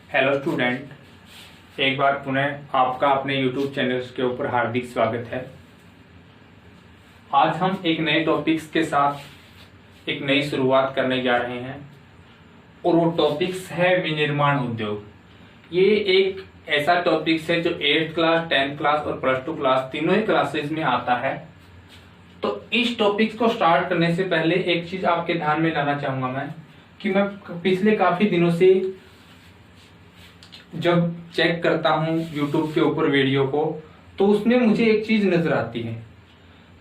Hello student, एक बार पुनः आपका अपने YouTube चैनल के ऊपर हार्दिक स्वागत है। आज हम एक नए टॉपिक्स के साथ एक नई शुरुआत करने जा रहे हैं और वो टॉपिक्स है विनिर्माण उद्योग। ये एक ऐसा टॉपिक्स है जो 8th क्लास, 10th क्लास और +2 क्लास तीनों ही क्लासेस में आता है। तो इस टॉपिक्स को स्टार्ट करने से पहले एक चीज आपके ध्यान में लाना चाहूंगा मैं कि मैं पिछले काफी दिनों से जब चेक करता हूं YouTube के ऊपर वीडियो को, तो उसमें मुझे एक चीज नजर आती है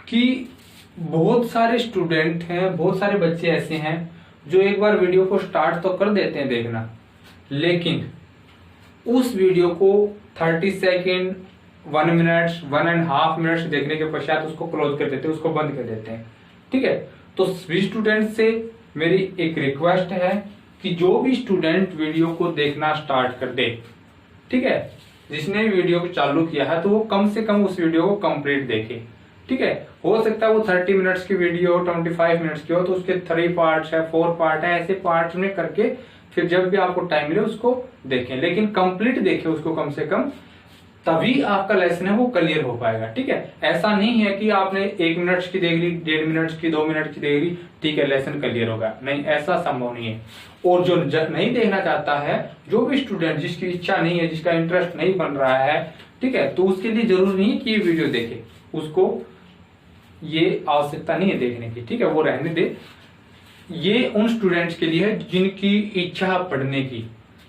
कि बहुत सारे स्टूडेंट हैं, बहुत सारे बच्चे ऐसे हैं जो एक बार वीडियो को स्टार्ट तो कर देते हैं देखना, लेकिन उस वीडियो को 30 सेकेंड, 1 मिनट, 1.5 मिनट देखने के पश्चात उसको क्लोज कर देते हैं, उसको बंद कर देते हैं। ठीक है, तो सभी स्टूडेंट से मेरी एक रिक्वेस्ट है कि जो भी स्टूडेंट वीडियो को देखना स्टार्ट कर दे, ठीक है, जिसने वीडियो को चालू किया है तो वो कम से कम उस वीडियो को कंप्लीट देखे। ठीक है, हो सकता है वो 30 मिनट्स की वीडियो 25 मिनट्स की हो, तो उसके 3 पार्ट्स है, 4 पार्ट है, ऐसे पार्ट्स में करके फिर जब भी आपको टाइम मिले उसको देखें, लेकिन कंप्लीट देखें उसको कम से कम, तभी आपका लेसन है वो क्लियर हो पाएगा। ठीक है, ऐसा नहीं है कि आपने 1 मिनट की देख ली, 1.5 मिनट की, 2 मिनट की देख ली, ठीक है लेसन क्लियर होगा, नहीं, ऐसा संभव नहीं है। और जो नहीं देखना चाहता है, जो भी स्टूडेंट जिसकी इच्छा नहीं है, जिसका इंटरेस्ट नहीं बन रहा है, ठीक है, तो उसके लिए जरूरी नहीं है कि ये वीडियो देखे, उसको ये आवश्यकता नहीं है देखने की। ठीक है, वो रहने दे। ये उन स्टूडेंट्स के लिए है जिनकी इच्छा पढ़ने की,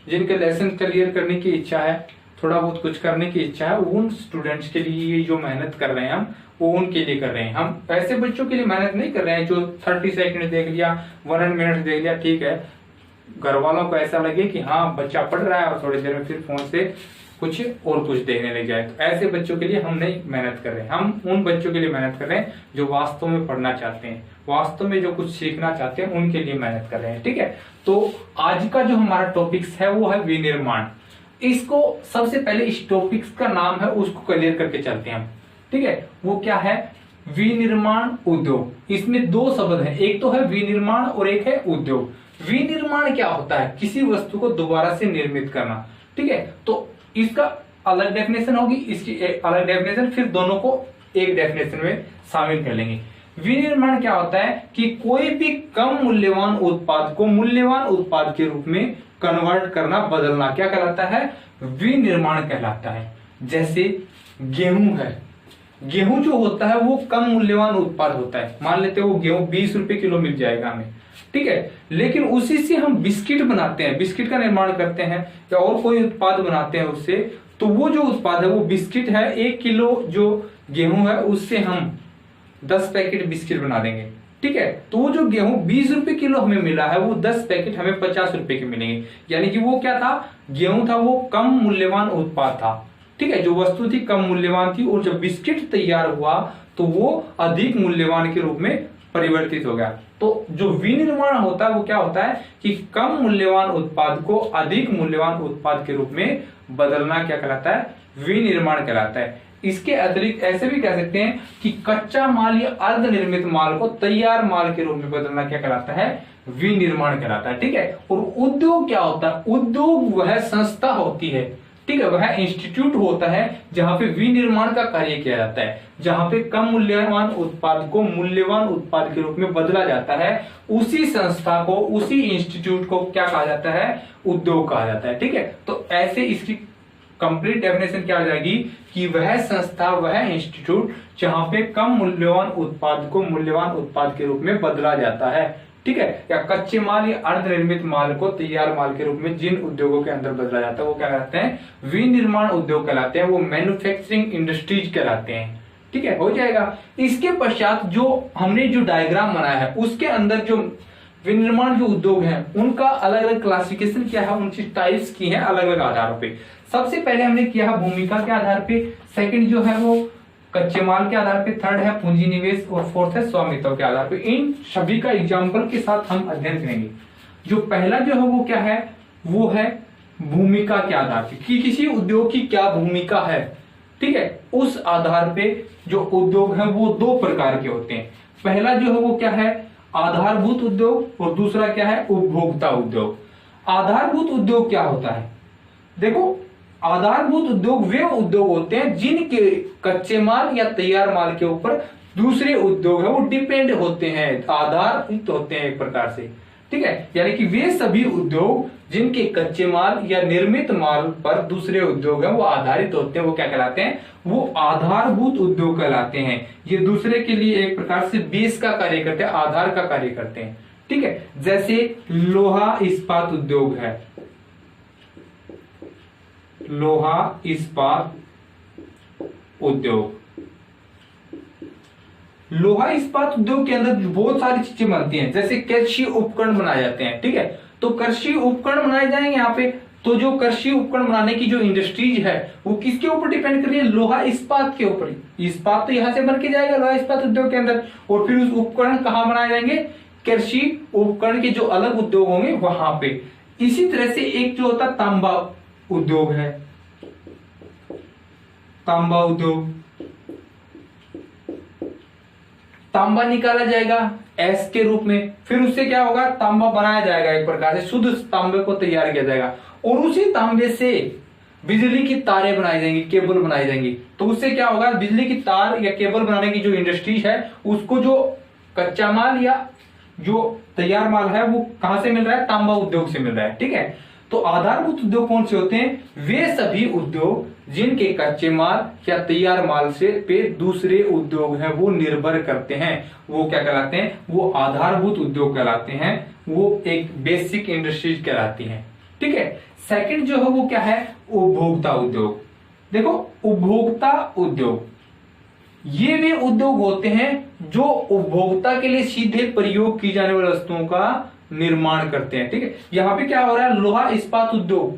जिनके लेसन क्लियर करने की इच्छा है, थोड़ा बहुत कुछ करने की इच्छा है, उन स्टूडेंट्स के लिए जो मेहनत कर रहे हैं हम, वो उनके लिए कर रहे हैं। हम ऐसे बच्चों के लिए मेहनत नहीं कर रहे हैं जो 30 सेकंड देख लिया, 1 मिनट देख लिया, ठीक है, घर वालों को ऐसा लगे कि हाँ बच्चा पढ़ रहा है और थोड़ी देर में फिर फोन से कुछ और कुछ देखने लग जाए, तो ऐसे बच्चों के लिए हम नहीं मेहनत कर रहे हैं। हम उन बच्चों के लिए मेहनत कर रहे हैं जो वास्तव में पढ़ना चाहते हैं, वास्तव में जो कुछ सीखना चाहते हैं, उनके लिए मेहनत कर रहे हैं। ठीक है, तो आज का जो हमारा टॉपिक्स है वो है विनिर्माण। इसको सबसे पहले इस टॉपिक्स का नाम है उसको क्लियर करके चलते हैं हम। ठीक है, वो क्या है? विनिर्माण उद्योग। इसमें 2 शब्द हैं, एक तो है विनिर्माण और एक है उद्योग। विनिर्माण क्या होता है? किसी वस्तु को दोबारा से निर्मित करना। ठीक है, तो इसका अलग डेफिनेशन होगी, इसकी एक अलग डेफिनेशन, फिर दोनों को एक डेफिनेशन में शामिल कर लेंगे। विनिर्माण क्या होता है कि कोई भी कम मूल्यवान उत्पाद को मूल्यवान उत्पाद के रूप में कन्वर्ट करना, बदलना, क्या कहलाता है? विनिर्माण कहलाता है। जैसे गेहूं है, गेहूं जो होता है वो कम मूल्यवान उत्पाद होता है। मान लेते हैं वो गेहूं 20 रुपए किलो मिल जाएगा हमें, ठीक है, लेकिन उसी से हम बिस्किट बनाते हैं, बिस्किट का निर्माण करते हैं या और कोई उत्पाद बनाते हैं उससे, तो वो जो उत्पाद है वो बिस्किट है। 1 किलो जो गेहूं है उससे हम 10 पैकेट बिस्किट बना देंगे। ठीक है, तो वो जो गेहूं 20 रुपए किलो हमें मिला है, वो 10 पैकेट हमें 50 रुपए के मिलेंगे। यानी कि वो क्या था? गेहूं था, वो कम मूल्यवान उत्पाद था। ठीक है, जो वस्तु थी कम मूल्यवान थी, और जब बिस्किट तैयार हुआ तो वो अधिक मूल्यवान के रूप में परिवर्तित हो गया। तो जो विनिर्माण होता है वो क्या होता है कि कम मूल्यवान उत्पाद को अधिक मूल्यवान उत्पाद के रूप में बदलना, क्या कहलाता है? विनिर्माण कहलाता है। इसके अतिरिक्त ऐसे भी कह सकते हैं कि कच्चा माल या अर्धनिर्मित माल को तैयार माल के रूप में बदलना, क्या कहलाता है? विनिर्माण कहलाता है। ठीक है, और उद्योग क्या होता है? उद्योग वह संस्था होती है, ठीक है, वह इंस्टीट्यूट होता है जहां पे विनिर्माण का कार्य किया जाता है, जहां पे कम मूल्यवान उत्पाद को मूल्यवान उत्पाद के रूप में बदला जाता है। उसी संस्था को, उसी इंस्टीट्यूट को क्या कहा जाता है? उद्योग कहा जाता है। ठीक है, तो ऐसे इसकी कंप्लीट डेफिनेशन क्या हो जाएगी कि वह संस्था, वह इंस्टीट्यूट जहां पे कम मूल्यवान उत्पाद को मूल्यवान उत्पाद के रूप में बदला जाता है, ठीक है, या कच्चे माल या अर्धनिर्मित माल को तैयार माल के रूप में जिन उद्योगों के अंदर बदला जाता है वो क्या कहलाते हैं? विनिर्माण उद्योग कहलाते हैं, वो मैन्युफैक्चरिंग इंडस्ट्रीज कहलाते हैं। ठीक है, हो जाएगा। इसके पश्चात जो हमने जो डायग्राम बनाया है उसके अंदर जो विनिर्माण जो उद्योग हैं उनका अलग अलग क्लासिफिकेशन क्या है, उनकी टाइप्स की है अलग अलग आधारों पे। सबसे पहले हमने किया है भूमिका के आधार पे, सेकंड जो है वो कच्चे माल के आधार पे, थर्ड है पूंजी निवेश, और फोर्थ है स्वामित्व के आधार पे। इन सभी का एग्जाम्पल के साथ हम अध्ययन करेंगे। जो पहला जो है वो क्या है? वो है भूमिका के आधार पे, कि किसी उद्योग की क्या भूमिका है। ठीक है, उस आधार पे जो उद्योग है वो 2 प्रकार के होते हैं। पहला जो है वो क्या है? आधारभूत उद्योग, और दूसरा क्या है? उपभोक्ता उद्योग। आधारभूत उद्योग क्या होता है? देखो, आधारभूत उद्योग वे उद्योग होते हैं जिनके कच्चे माल या तैयार माल के ऊपर दूसरे उद्योग है वो डिपेंड होते हैं, आधारित होते हैं एक प्रकार से। ठीक है, यानी कि वे सभी उद्योग जिनके कच्चे माल या निर्मित माल पर दूसरे उद्योग है वो आधारित होते हैं, वो क्या कहलाते हैं, वो आधारभूत उद्योग कहलाते हैं। ये दूसरे के लिए एक प्रकार से बेस का कार्य करते हैं, आधार का कार्य करते हैं। ठीक है, जैसे लोहा इस्पात उद्योग है, लोहा इस्पात उद्योग, लोहा इस्पात उद्योग के अंदर बहुत सारी चीजें बनती हैं, जैसे कृषि उपकरण बनाए जाते हैं। ठीक है, तो कृषि उपकरण बनाए जाएंगे यहाँ पे, तो जो कृषि उपकरण बनाने की जो इंडस्ट्रीज है वो किसके ऊपर डिपेंड कर रही है, लोहा इस्पात के ऊपर। इस्पात तो यहां से बन के जाएगा लोहा इस्पात उद्योग के अंदर, और फिर उस उपकरण कहां बनाए जाएंगे, कृषि उपकरण के जो अलग उद्योग होंगे वहां पे। इसी तरह से एक जो होता तांबा उद्योग है, तांबा उद्योग, तांबा निकाला जाएगा एस के रूप में, फिर उससे क्या होगा, तांबा बनाया जाएगा, एक प्रकार से शुद्ध तांबे को तैयार किया जाएगा, और उसी तांबे से बिजली की तारें बनाई जाएंगी, केबल बनाई जाएंगी। तो उससे क्या होगा, बिजली की तार या केबल बनाने की जो इंडस्ट्री है उसको जो कच्चा माल या जो तैयार माल है वो कहां से मिल रहा है, तांबा उद्योग से मिल रहा है। ठीक है, तो आधारभूत उद्योग कौन से होते हैं, वे सभी उद्योग जिनके कच्चे माल या तैयार माल से पे दूसरे उद्योग है वो निर्भर करते हैं, वो क्या कहलाते हैं, वो आधारभूत उद्योग कहलाते हैं, वो एक बेसिक इंडस्ट्रीज कहलाती हैं। ठीक है, सेकंड जो है वो क्या है, उपभोक्ता उद्योग। देखो, उपभोक्ता उद्योग ये वे उद्योग होते हैं जो उपभोक्ता के लिए सीधे प्रयोग की जाने वाली वस्तुओं का निर्माण करते हैं। ठीक है, यहां पे क्या हो रहा है, लोहा इस्पात उद्योग,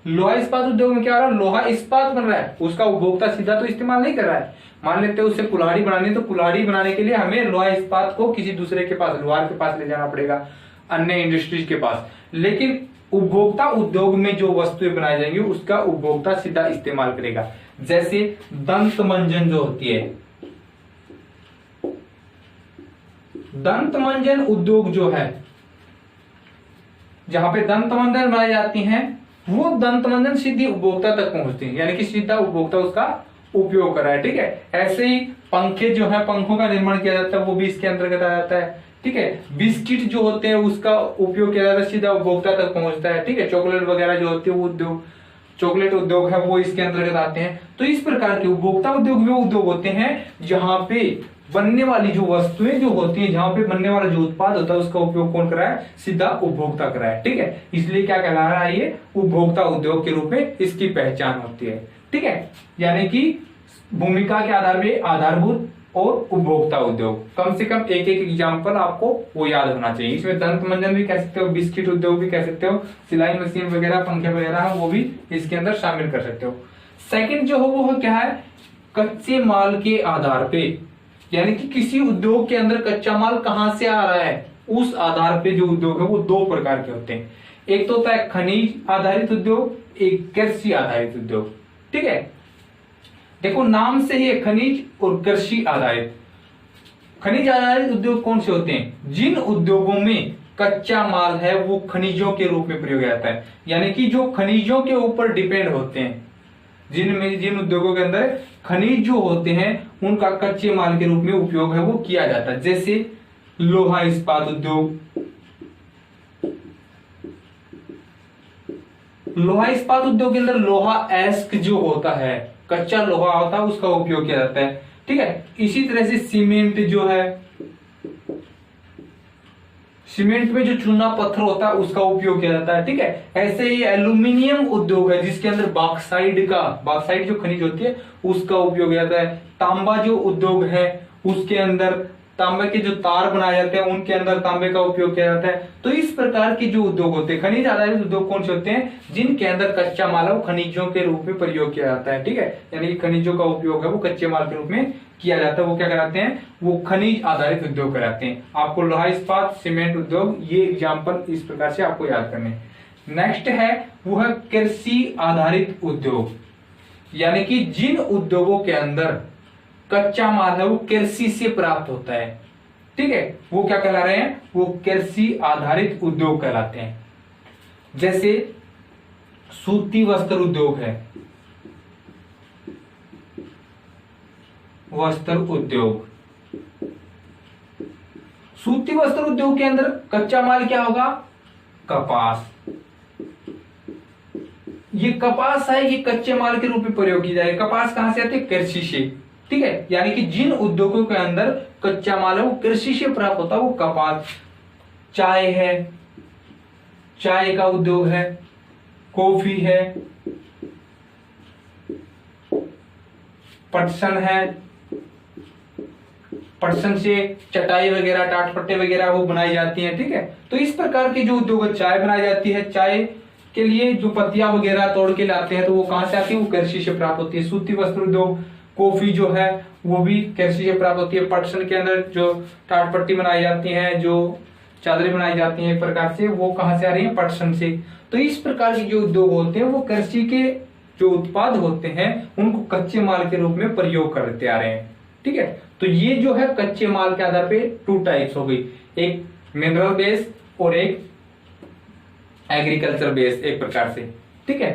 लोहा इस्पात उद्योग में क्या हो रहा है, लोहा इस्पात बन रहा है, उसका उपभोक्ता सीधा तो इस्तेमाल नहीं कर रहा है। मान लेते हैं उसे कुल्हाड़ी बनानी, तो कुल्हाड़ी बनाने के लिए हमें लोहा इस्पात को किसी दूसरे के पास, लोहार के पास ले जाना पड़ेगा, अन्य इंडस्ट्रीज के पास। लेकिन उपभोक्ता उद्योग में जो वस्तुएं बनाई जाएंगी उसका उपभोक्ता सीधा इस्तेमाल करेगा। जैसे दंत मंजन जो होती है, दंत मंजन उद्योग जो है, जहां पे दंत मंजन बनाई जाती हैं वो दंत मंजन सीधी उपभोक्ता तक पहुंचती है, यानी कि सीधा उपभोक्ता उसका उपयोग कर रहा है। ठीक है, ऐसे ही पंखे जो है, पंखों का निर्माण किया जाता है, वो भी इसके अंतर्गत आ जाता है। ठीक है, बिस्किट जो होते हैं उसका उपयोग किया जाता है, सीधा उपभोक्ता तक पहुंचता है। ठीक है, चॉकलेट वगैरह जो होती है वो उद्योग, चॉकलेट उद्योग है वो इसके अंतर्गत आते हैं। तो इस प्रकार के उपभोक्ता उद्योग वो उद्योग होते हैं जहां पे बनने वाली जो वस्तुएं जो होती हैं, जहां पे बनने वाला जो उत्पाद होता है उसका उपयोग कौन कर रहा है, सीधा उपभोक्ता कर रहा है। ठीक है, इसलिए क्या कहला रहा है, ये उपभोक्ता उद्योग के रूप में इसकी पहचान होती है। ठीक है, यानी कि भूमिका के आधार पे आधारभूत और उपभोक्ता उद्योग, कम से कम एक एक एग्जाम्पल आपको वो याद होना चाहिए। इसमें दंत मंजन भी कह सकते हो, बिस्किट उद्योग भी कह सकते हो, सिलाई मशीन वगैरह, पंखे वगैरह वो भी इसके अंदर शामिल कर सकते हो। सेकंड जो हो वो क्या है, कच्चे माल के आधार पे, यानी कि किसी उद्योग के अंदर कच्चा माल कहां से आ रहा है उस आधार पे जो उद्योग है वो दो प्रकार के होते हैं। एक तो होता है खनिज आधारित उद्योग, एक कृषि आधारित उद्योग। ठीक है, देखो नाम से ही खनिज और कृषि आधारित। खनिज आधारित उद्योग कौन से होते हैं, जिन उद्योगों में कच्चा माल है वो खनिजों के रूप में प्रयोग जाता है, यानी कि जो खनिजों के ऊपर डिपेंड होते हैं, जिन उद्योगों के अंदर खनिज जो होते हैं उनका कच्चे माल के रूप में उपयोग है वो किया जाता है। जैसे लोहा इस्पात उद्योग, लोहा इस्पात उद्योग के अंदर लोहा एस्क जो होता है, कच्चा लोहा होता है उसका उपयोग किया जाता है। ठीक है, इसी तरह से सीमेंट जो है, सीमेंट में जो चूना पत्थर होता है उसका उपयोग किया जाता है। ठीक है, ऐसे ही एल्यूमिनियम उद्योग है जिसके अंदर बॉक्साइट जो खनिज होती है उसका उपयोग किया जाता है। तांबा जो उद्योग है उसके अंदर तांबे के जो तार बनाए जाते हैं उनके अंदर तांबे का उपयोग किया जाता है। तो इस प्रकार के जो उद्योग होते हैं, खनिज आधारित उद्योग कौन से होते हैं, जिनके अंदर कच्चा माल है वो खनिजों के रूप में प्रयोग किया जाता है। ठीक है, यानी कि खनिजों का उपयोग है वो कच्चे माल के रूप में किया जाता है, वो क्या कराते हैं, वो खनिज आधारित उद्योग कराते हैं। आपको लोहा इस्पात, सीमेंट उद्योग, ये एग्जाम्पल इस प्रकार से आपको याद करने। नेक्स्ट है वो है कृषि आधारित उद्योग, यानी कि जिन उद्योगों के अंदर कच्चा माल है वो कृषि से प्राप्त होता है। ठीक है, वो क्या कहला रहे हैं, वो कृषि आधारित उद्योग कहलाते हैं। जैसे सूती वस्त्र उद्योग है, वस्त्र उद्योग। सूती वस्त्र उद्योग के अंदर कच्चा माल क्या होगा? कपास। ये कपास है, ये कच्चे माल के रूप में प्रयोग की जाएगी। कपास कहां से आती है? कृषि से। ठीक है, यानी कि जिन उद्योगों के अंदर कच्चा माल है वो कृषि से प्राप्त होता है, वो कपास। चाय है, चाय का उद्योग है, कॉफी है, पटसन है, पटसन से चटाई वगैरह, टाटपट्टे वगैरह वो बनाई जाती हैं। ठीक है, तो इस प्रकार की जो उद्योग, चाय बनाई जाती है, चाय के लिए जो पत्तियां वगैरह तोड़ के लाते हैं तो वो कहां से आती है? वो कृषि से प्राप्त होती है। सूती वस्त्र उद्योग, कॉफी जो है वो भी कृषि से प्राप्त होती है। पटसन के अंदर जो टाटपट्टी बनाई जाती है, जो चादरें बनाई जाती हैं एक प्रकार से, वो कहां से आ रही है? पटसन से। तो इस प्रकार के जो उद्योग होते हैं वो कृषि के जो उत्पाद होते हैं उनको कच्चे माल के रूप में प्रयोग करते आ रहे हैं। ठीक है, तो ये जो है कच्चे माल के आधार पे 2 टाइप्स हो गई, एक मिनरल बेस और एक एग्रीकल्चर बेस, एक प्रकार से। ठीक है,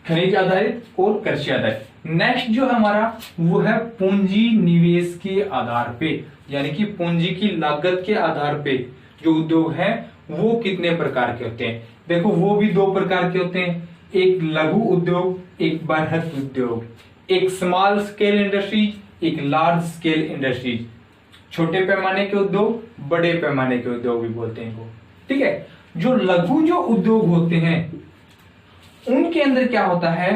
खनिज आधारित और कृषि आधारित। नेक्स्ट जो है हमारा वो है पूंजी निवेश के आधार पे, यानी कि पूंजी की लागत के आधार पे जो उद्योग है वो कितने प्रकार के होते हैं। देखो वो भी 2 प्रकार के होते हैं, एक लघु उद्योग, एक बृहत उद्योग। एक स्मॉल स्केल इंडस्ट्रीज, एक लार्ज स्केल इंडस्ट्रीज। छोटे पैमाने के उद्योग, बड़े पैमाने के उद्योग भी बोलते हैं इनको। ठीक है, जो लघु जो उद्योग होते हैं उनके अंदर क्या होता है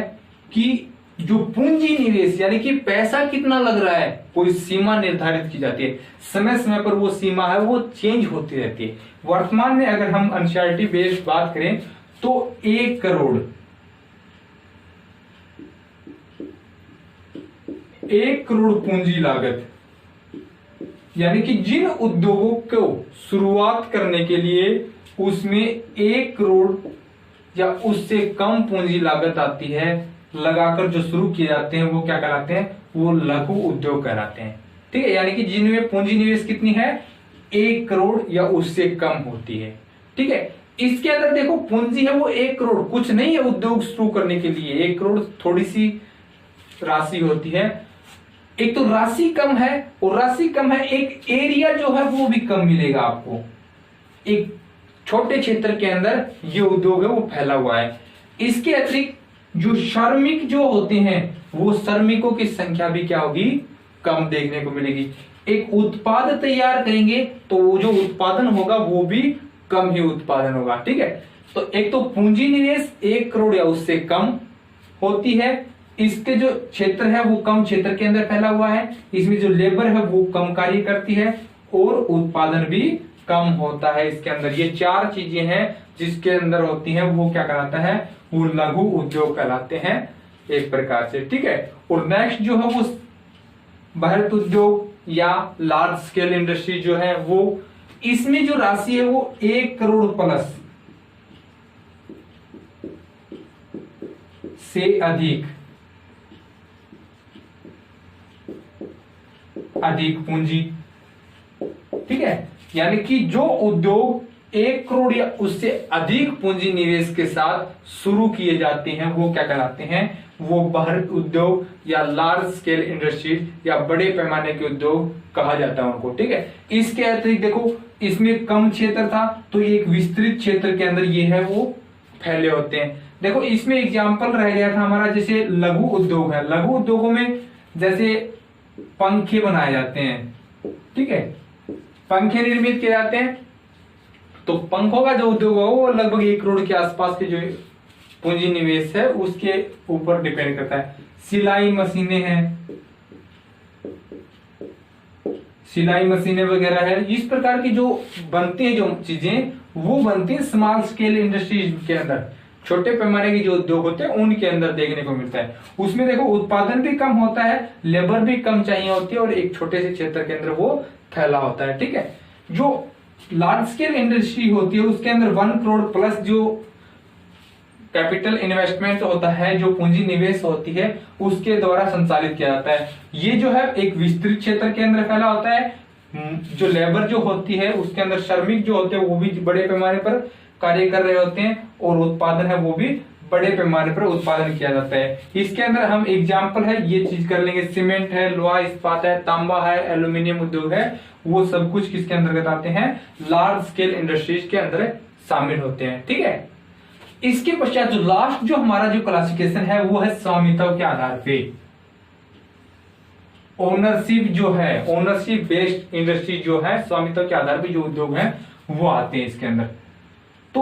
कि जो पूंजी निवेश यानी कि पैसा कितना लग रहा है, कोई सीमा निर्धारित की जाती है। समय समय पर वो सीमा है वो चेंज होती रहती है। वर्तमान में अगर हम एनसीईआरटी बेस्ड बात करें तो 1 करोड़ 1 करोड़ पूंजी लागत, यानी कि जिन उद्योगों को शुरुआत करने के लिए उसमें 1 करोड़ या उससे कम पूंजी लागत आती है, लगाकर जो शुरू किए जाते हैं वो क्या कहलाते हैं? वो लघु उद्योग कहलाते हैं। ठीक है, यानी कि जिनमें पूंजी निवेश कितनी है? 1 करोड़ या उससे कम होती है। ठीक है, इसके अंदर देखो पूंजी है वो 1 करोड़, कुछ नहीं है उद्योग शुरू करने के लिए। 1 करोड़ थोड़ी सी राशि होती है। एक तो राशि कम है और राशि कम है, एक एरिया जो है वो भी कम मिलेगा आपको। एक छोटे क्षेत्र के अंदर ये उद्योग है वो फैला हुआ है। इसके अतिरिक्त जो श्रमिक जो होते हैं वो श्रमिकों की संख्या भी क्या होगी? कम देखने को मिलेगी। एक उत्पाद तैयार करेंगे तो वो जो उत्पादन होगा वो भी कम ही उत्पादन होगा। ठीक है, तो एक तो पूंजी निवेश 1 करोड़ या उससे कम होती है। इसके जो क्षेत्र है वो कम क्षेत्र के अंदर फैला हुआ है। इसमें जो लेबर है वो कम कार्य करती है और उत्पादन भी कम होता है इसके अंदर। ये 4 चीजें हैं जिसके अंदर होती हैं वो क्या कहलाता है? वो लघु उद्योग कहलाते हैं एक प्रकार से। ठीक है, और नेक्स्ट जो है वो बृहत उद्योग या लार्ज स्केल इंडस्ट्री जो है वो, इसमें जो राशि है वो 1 करोड़ प्लस से अधिक पूंजी। ठीक है, यानी कि जो उद्योग 1 करोड़ या उससे अधिक पूंजी निवेश के साथ शुरू किए जाते हैं वो क्या कहलाते हैं? वो बृहत उद्योग या लार्ज स्केल इंडस्ट्रीज या बड़े पैमाने के उद्योग कहा जाता है उनको। ठीक है, इसके अतिरिक्त देखो इसमें कम क्षेत्र था तो एक विस्तृत क्षेत्र के अंदर ये है वो फैले होते हैं। देखो इसमें एग्जाम्पल रह गया था हमारा, जैसे लघु उद्योग है। लघु उद्योगों में जैसे पंखे बनाए जाते हैं। ठीक है, पंखे निर्मित किए जाते हैं तो पंखों का जो उद्योग है वो लगभग 1 करोड़ के आसपास के जो पूंजी निवेश है उसके ऊपर डिपेंड करता है। सिलाई मशीनें हैं, सिलाई मशीनें वगैरह है, इस प्रकार की जो बनती है जो चीजें वो बनती है स्मॉल स्केल इंडस्ट्रीज के अंदर। छोटे पैमाने के जो उद्योग होते हैं उनके अंदर देखने को मिलता है। उसमें देखो उत्पादन भी कम होता है, लेबर भी कम चाहिए होती है और एक छोटे से क्षेत्र के अंदर वो फैला होता है। ठीक है, जो लार्ज स्केल इंडस्ट्री होती है उसके अंदर 1 करोड़ प्लस जो कैपिटल इन्वेस्टमेंट होता है, जो पूंजी निवेश होती है उसके द्वारा संचालित किया जाता है। ये जो है एक विस्तृत क्षेत्र के अंदर फैला होता है। जो लेबर जो होती है उसके अंदर श्रमिक जो होते हैं वो भी बड़े पैमाने पर कार्य कर रहे होते हैं और उत्पादन है वो भी बड़े पैमाने पर उत्पादन किया जाता है। इसके अंदर हम एग्जाम्पल है ये चीज कर लेंगे, सीमेंट है, लोहा इस्पात है, तांबा है, एल्यूमिनियम उद्योग है, वो सब कुछ किसके अंतर्गत आते हैं, लार्ज स्केल इंडस्ट्रीज के अंदर शामिल होते हैं। ठीक है, इसके पश्चात जो लास्ट जो हमारा जो क्लासिफिकेशन है वो है स्वामित्व के आधार पे। ओनरशिप जो है, ओनरशिप बेस्ड इंडस्ट्री जो है, स्वामित्व के आधार पे जो उद्योग है वो आते हैं इसके अंदर। तो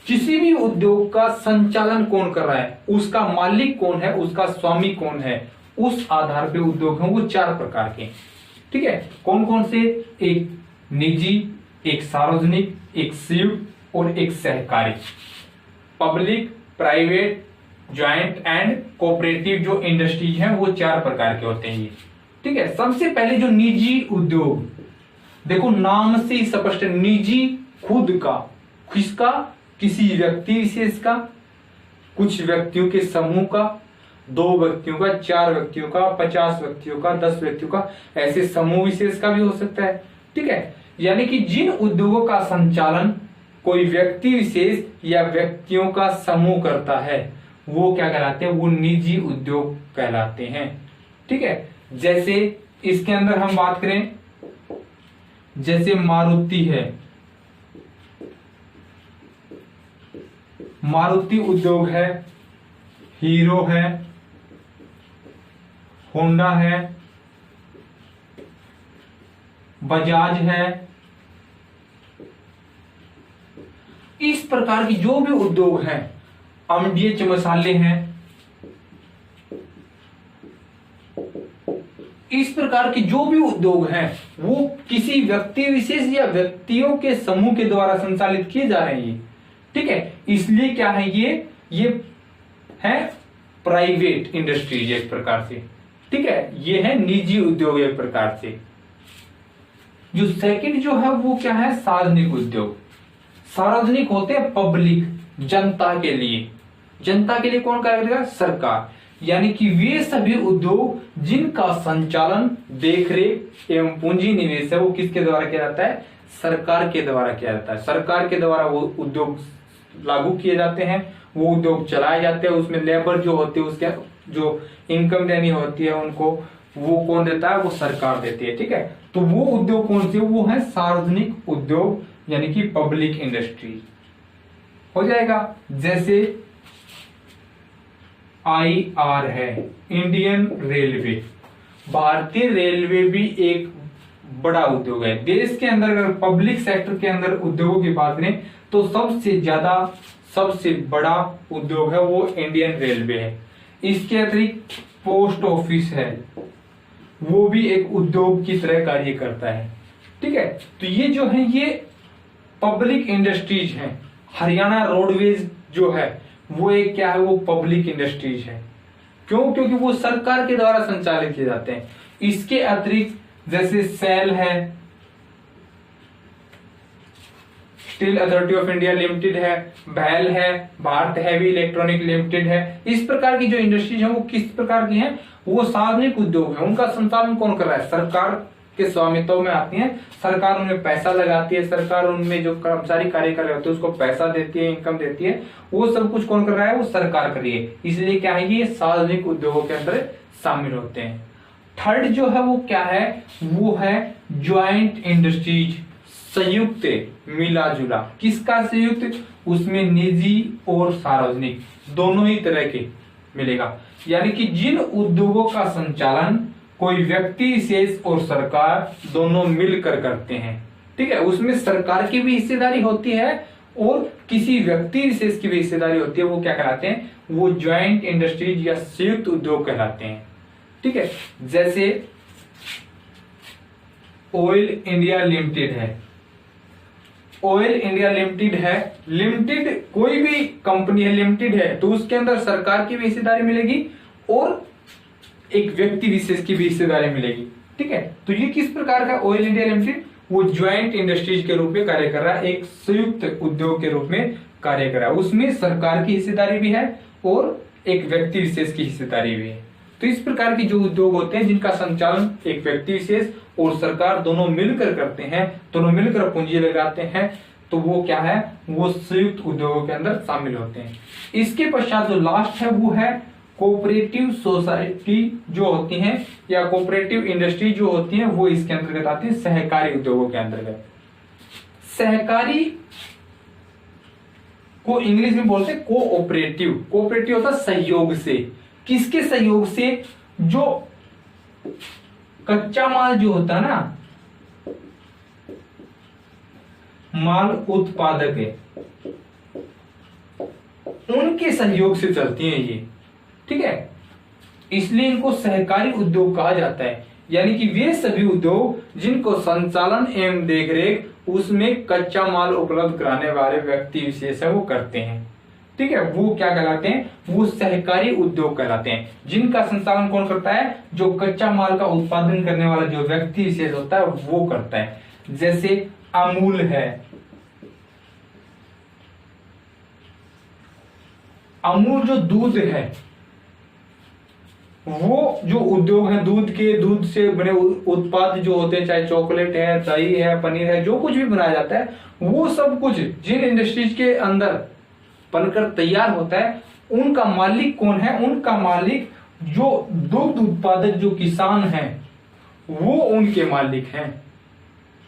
किसी भी उद्योग का संचालन कौन कर रहा है, उसका मालिक कौन है, उसका स्वामी कौन है, उस आधार पे उद्योग है वो 4 प्रकार के। ठीक है, कौन कौन से, एक निजी, एक सार्वजनिक, एक संयुक्त और एक सहकारी। Public, private, joint and cooperative जो इंडस्ट्रीज हैं वो 4 प्रकार के होते हैं ये। ठीक है, सबसे पहले जो निजी उद्योग, देखो नाम से ही स्पष्ट है, निजी खुद का, किसका, किसी व्यक्ति विशेष का, कुछ व्यक्तियों के समूह का, 2 व्यक्तियों का, 4 व्यक्तियों का, 50 व्यक्तियों का, 10 व्यक्तियों का, ऐसे समूह विशेष का भी हो सकता है। ठीक है, यानी कि जिन उद्योगों का संचालन कोई व्यक्ति विशेष या व्यक्तियों का समूह करता है वो क्या कहलाते हैं, वो निजी उद्योग कहलाते हैं। ठीक है, जैसे इसके अंदर हम बात करें, जैसे मारुति है, मारुति उद्योग है, हीरो है, होंडा है, बजाज है, इस प्रकार की जो भी उद्योग हैं, अमडीएच मसाले हैं, इस प्रकार के जो भी उद्योग हैं वो किसी व्यक्ति विशेष या व्यक्तियों के समूह के द्वारा संचालित किए जा रहे हैं। ठीक है, इसलिए क्या है, ये है प्राइवेट इंडस्ट्रीज एक प्रकार से। ठीक है, ये है निजी उद्योग एक प्रकार से। जो सेकंड जो है वो क्या है, सार्वजनिक उद्योग। सार्वजनिक होते हैं पब्लिक, जनता के लिए। जनता के लिए कौन करेगा, सरकार। यानी कि वे सभी उद्योग जिनका संचालन, देखरेख एवं पूंजी निवेश है वो किसके द्वारा किया जाता है, सरकार के द्वारा किया जाता है। सरकार के द्वारा वो उद्योग लागू किए जाते हैं, वो उद्योग चलाए जाते हैं, उसमें लेबर जो होती है उसके जो इनकम देनी होती है उनको, वो कौन देता है, वो सरकार देती है। ठीक है, तो वो उद्योग कौन से, वो है सार्वजनिक उद्योग यानी कि पब्लिक इंडस्ट्री हो जाएगा। जैसे IR है, इंडियन रेलवे, भारतीय रेलवे भी एक बड़ा उद्योग है। देश के अंदर अगर पब्लिक सेक्टर के अंदर उद्योगों की बात करें तो सबसे बड़ा उद्योग है वो इंडियन रेलवे है। इसके अतिरिक्त पोस्ट ऑफिस है, वो भी एक उद्योग की तरह कार्य करता है। ठीक है, तो ये जो है ये पब्लिक इंडस्ट्रीज हैं। हरियाणा रोडवेज जो है वो एक क्या है, वो पब्लिक इंडस्ट्रीज है। क्यों, क्योंकि वो सरकार के द्वारा संचालित किए जाते हैं। इसके अतिरिक्त जैसे सेल है, steel authority of India limited है, भैल है, भारत हैवी इलेक्ट्रॉनिक लिमिटेड है। इस प्रकार की जो इंडस्ट्रीज है वो किस प्रकार की हैं, वो सार्वजनिक उद्योग है। उनका संचालन कौन कर रहा है, सरकार के स्वामित्व में आती हैं। सरकार उनमें पैसा लगाती है, सरकार उनमें जो कर्मचारी कार्य कर रहे होते हैं उसको पैसा देती है, इनकम देती है। वो सब कुछ कौन कर रहा है, वो सरकार कर रही है। इसलिए क्या है, ये सार्वजनिक उद्योगों के अंदर शामिल होते हैं। थर्ड जो है वो क्या है, वो है ज्वाइंट इंडस्ट्रीज, संयुक्त, मिला जुला। किसका संयुक्त, उसमें निजी और सार्वजनिक दोनों ही तरह के मिलेगा। यानी कि जिन उद्योगों का संचालन कोई व्यक्ति विशेष और सरकार दोनों मिलकर करते हैं। ठीक है, उसमें सरकार की भी हिस्सेदारी होती है और किसी व्यक्ति विशेष की भी हिस्सेदारी होती है। वो क्या कहलाते हैं, वो ज्वाइंट इंडस्ट्रीज या संयुक्त उद्योग कहलाते हैं। ठीक है, जैसे ऑयल इंडिया लिमिटेड है, ऑयल इंडिया लिमिटेड है, लिमिटेड कोई भी कंपनी है, लिमिटेड है, तो उसके अंदर सरकार की भी हिस्सेदारी मिलेगी और एक व्यक्ति विशेष की भी हिस्सेदारी मिलेगी। ठीक है, तो ये किस प्रकार का ऑयल इंडिया लिमिटेड, वो ज्वाइंट इंडस्ट्रीज के रूप में कार्य कर रहा है, एक संयुक्त उद्योग के रूप में कार्य कर रहा है। उसमें सरकार की हिस्सेदारी भी है और एक व्यक्ति विशेष की हिस्सेदारी भी है। तो इस प्रकार के जो उद्योग होते हैं जिनका संचालन एक व्यक्ति विशेष और सरकार दोनों मिलकर करते हैं, दोनों मिलकर पूंजी लगाते हैं, तो वो क्या है, वो संयुक्त उद्योगों के अंदर शामिल होते हैं। इसके पश्चात जो लास्ट है वो है कोऑपरेटिव सोसाइटी जो होती हैं या कोऑपरेटिव इंडस्ट्री जो होती है, वो इसके अंतर्गत आती है, सहकारी उद्योगों के अंतर्गत। सहकारी को इंग्लिश में बोलते हैं कोऑपरेटिव। कोऑपरेटिव होता है सहयोग से। किसके सहयोग से? जो कच्चा माल जो होता है ना, माल उत्पादक है, उनके सहयोग से चलती हैं ये, ठीक है। इसलिए इनको सहकारी उद्योग कहा जाता है। यानी कि वे सभी उद्योग जिनको संचालन एवं देखरेख उसमें कच्चा माल उपलब्ध कराने वाले व्यक्ति विशेष है वो करते हैं, ठीक है, वो क्या कहलाते हैं, वो सहकारी उद्योग कहलाते हैं। जिनका संचालन कौन करता है? जो कच्चा माल का उत्पादन करने वाला जो व्यक्ति विशेष होता है वो करता है। जैसे अमूल है, अमूल जो दूध है, वो जो उद्योग है, दूध से बने उत्पाद जो होते हैं, चाहे चॉकलेट है, दही है, पनीर है, जो कुछ भी बनाया जाता है, वो सब कुछ जिन इंडस्ट्रीज के अंदर बनकर तैयार होता है, उनका मालिक कौन है? उनका मालिक जो दुग्ध उत्पादक जो किसान हैं वो उनके मालिक हैं,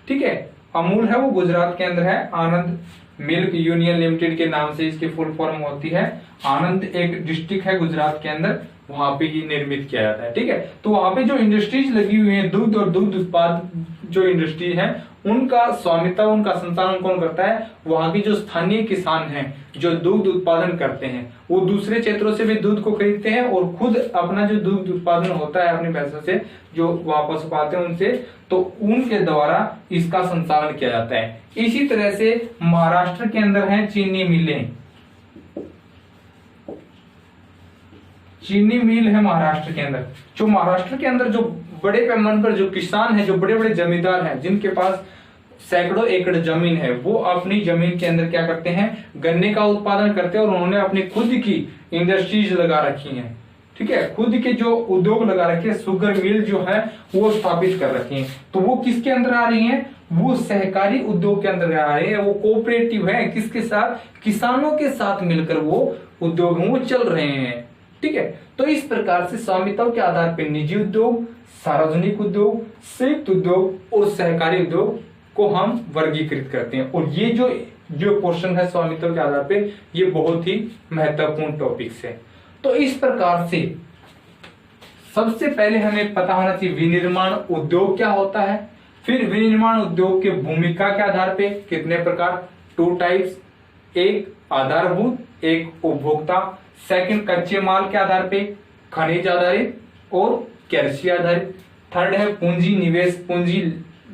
ठीक है। अमूल है वो गुजरात के अंदर है, आनंद मिल्क यूनियन लिमिटेड के नाम से इसकी फुल फॉर्म होती है। आनंद एक डिस्ट्रिक्ट है गुजरात के अंदर, वहां पे ही निर्मित किया जाता है, ठीक है। तो वहां पे जो इंडस्ट्रीज लगी हुई हैं, दूध और दूध उत्पाद जो इंडस्ट्री है, उनका स्वामित्व, उनका संचालन कौन करता है? वहां की जो स्थानीय किसान हैं जो दूध उत्पादन करते हैं, वो दूसरे क्षेत्रों से भी दूध को खरीदते हैं और खुद अपना जो दूध उत्पादन होता है अपने पैसों से जो वापस पाते हैं उनसे, तो उनके द्वारा इसका संचालन किया जाता है। इसी तरह से महाराष्ट्र के अंदर है चीनी मिलें, चीनी मिल है महाराष्ट्र के अंदर। जो महाराष्ट्र के अंदर जो बड़े पैमाने पर जो किसान हैं, जो बड़े बड़े जमींदार हैं, जिनके पास सैकड़ों एकड़ जमीन है, वो अपनी जमीन के अंदर क्या करते हैं? गन्ने का उत्पादन करते हैं और उन्होंने अपनी खुद की इंडस्ट्रीज लगा रखी हैं, ठीक है, खुद के जो उद्योग लगा रखे हैं, शुगर मिल जो है वो स्थापित कर रखी हैं। तो वो किसके अंदर आ रही हैं? वो सहकारी उद्योग के अंदर आ रहे हैं, वो कोऑपरेटिव है। किसके साथ? किसानों के साथ मिलकर वो उद्योग वो चल रहे हैं, ठीक है। तो इस प्रकार से स्वामित्व के आधार पर निजी उद्योग, सार्वजनिक उद्योग, संयुक्त उद्योग और सहकारी उद्योग को हम वर्गीकृत करते हैं। और ये जो पोर्शन है स्वामित्व के आधार पे, ये बहुत ही महत्वपूर्ण टॉपिक्स है। तो इस प्रकार से सबसे पहले हमें पता होना चाहिए विनिर्माण उद्योग क्या होता है। फिर विनिर्माण उद्योग के भूमिका के आधार पे कितने प्रकार, 2 टाइप्स, एक आधारभूत, एक उपभोक्ता। सेकंड कच्चे माल के आधार पे, खनिज आधारित और कृषि आधारित। थर्ड है पूंजी निवेश, पूंजी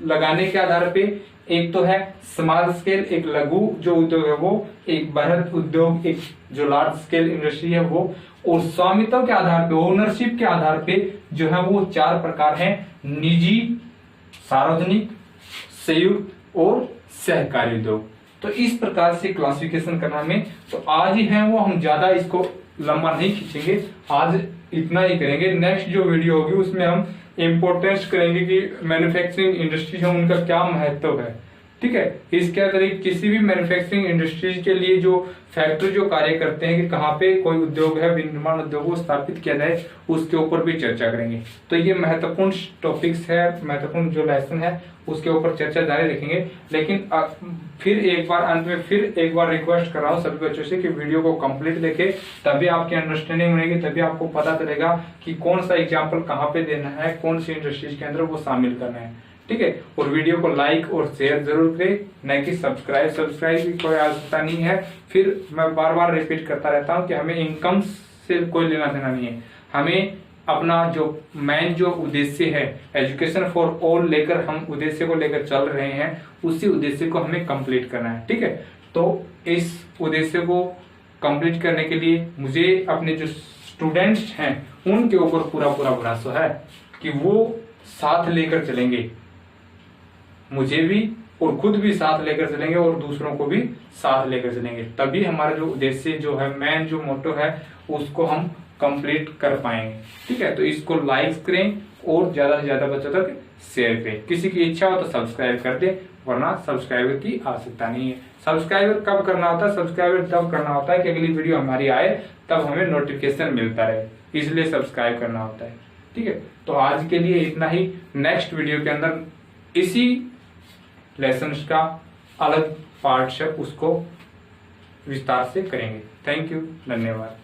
लगाने के आधार पे। एक तो है स्मॉल स्केल, एक लघु जो उद्योग है वो, एक बृहद उद्योग, एक जो लार्ज स्केल इंडस्ट्री है वो। और स्वामित्व के आधार पे, ओनरशिप के आधार पे जो है वो 4 प्रकार हैं, निजी, सार्वजनिक, संयुक्त और सहकारी उद्योग। तो इस प्रकार से क्लासिफिकेशन करना में, तो आज ही है वो हम ज्यादा इसको लंबा नहीं खींचेंगे, आज इतना ही करेंगे। नेक्स्ट जो वीडियो होगी उसमें हम इम्पोर्टेंस करेंगे कि मैन्युफैक्चरिंग इंडस्ट्री है उनका क्या महत्व है, ठीक है। इसके अंदर किसी भी मैन्युफैक्चरिंग इंडस्ट्रीज के लिए जो फैक्ट्री जो कार्य करते हैं कि कहाँ पे कोई उद्योग है, विनिर्माण उद्योग को स्थापित किया जाए, उसके ऊपर भी चर्चा करेंगे। तो ये महत्वपूर्ण टॉपिक्स है, महत्वपूर्ण जो लेसन है उसके ऊपर चर्चा जारी रखेंगे। लेकिन फिर एक बार अंत में फिर एक बार रिक्वेस्ट कर रहा हूँ सभी बच्चों से कि वीडियो को कंप्लीट देखें, तभी आपकी अंडरस्टैंडिंग बनेगी, तभी आपको पता चलेगा कि कौन सा एग्जाम्पल कहाँ पे देना है, कौन सी इंडस्ट्रीज के अंदर वो शामिल करना है, ठीक है। और वीडियो को लाइक और शेयर जरूर करें, न कि सब्सक्राइब की कोई आवश्यकता नहीं है। फिर मैं बार बार रिपीट करता रहता हूँ कि हमें इनकम से कोई लेना देना नहीं है, हमें अपना जो मेन जो उद्देश्य है एजुकेशन फॉर ऑल लेकर हम उद्देश्य को लेकर चल रहे हैं, उसी उद्देश्य को हमें कंप्लीट करना है, ठीक है। तो इस उद्देश्य को कंप्लीट करने के लिए मुझे अपने जो स्टूडेंट्स हैं उनके ऊपर पूरा भरोसा है कि वो साथ लेकर चलेंगे, मुझे भी और खुद भी साथ लेकर चलेंगे और दूसरों को भी साथ लेकर चलेंगे, तभी हमारा जो उद्देश्य जो है, मेन जो मोटो है, उसको हम कंप्लीट कर पाएंगे, ठीक है। तो इसको लाइक करें और ज्यादा से ज्यादा बच्चों तक शेयर करें। किसी की इच्छा हो तो सब्सक्राइब कर दें। वरना सब्सक्राइबर की आवश्यकता नहीं है। सब्सक्राइबर कब करना होता है? सब्सक्राइबर तब करना होता है कि अगली वीडियो हमारी आए तब हमें नोटिफिकेशन मिलता रहे, इसलिए सब्सक्राइब करना होता है। ठीक है, तो आज के लिए इतना ही। नेक्स्ट वीडियो के अंदर इसी लेसन का अलग पार्ट है, उसको विस्तार से करेंगे। थैंक यू, धन्यवाद।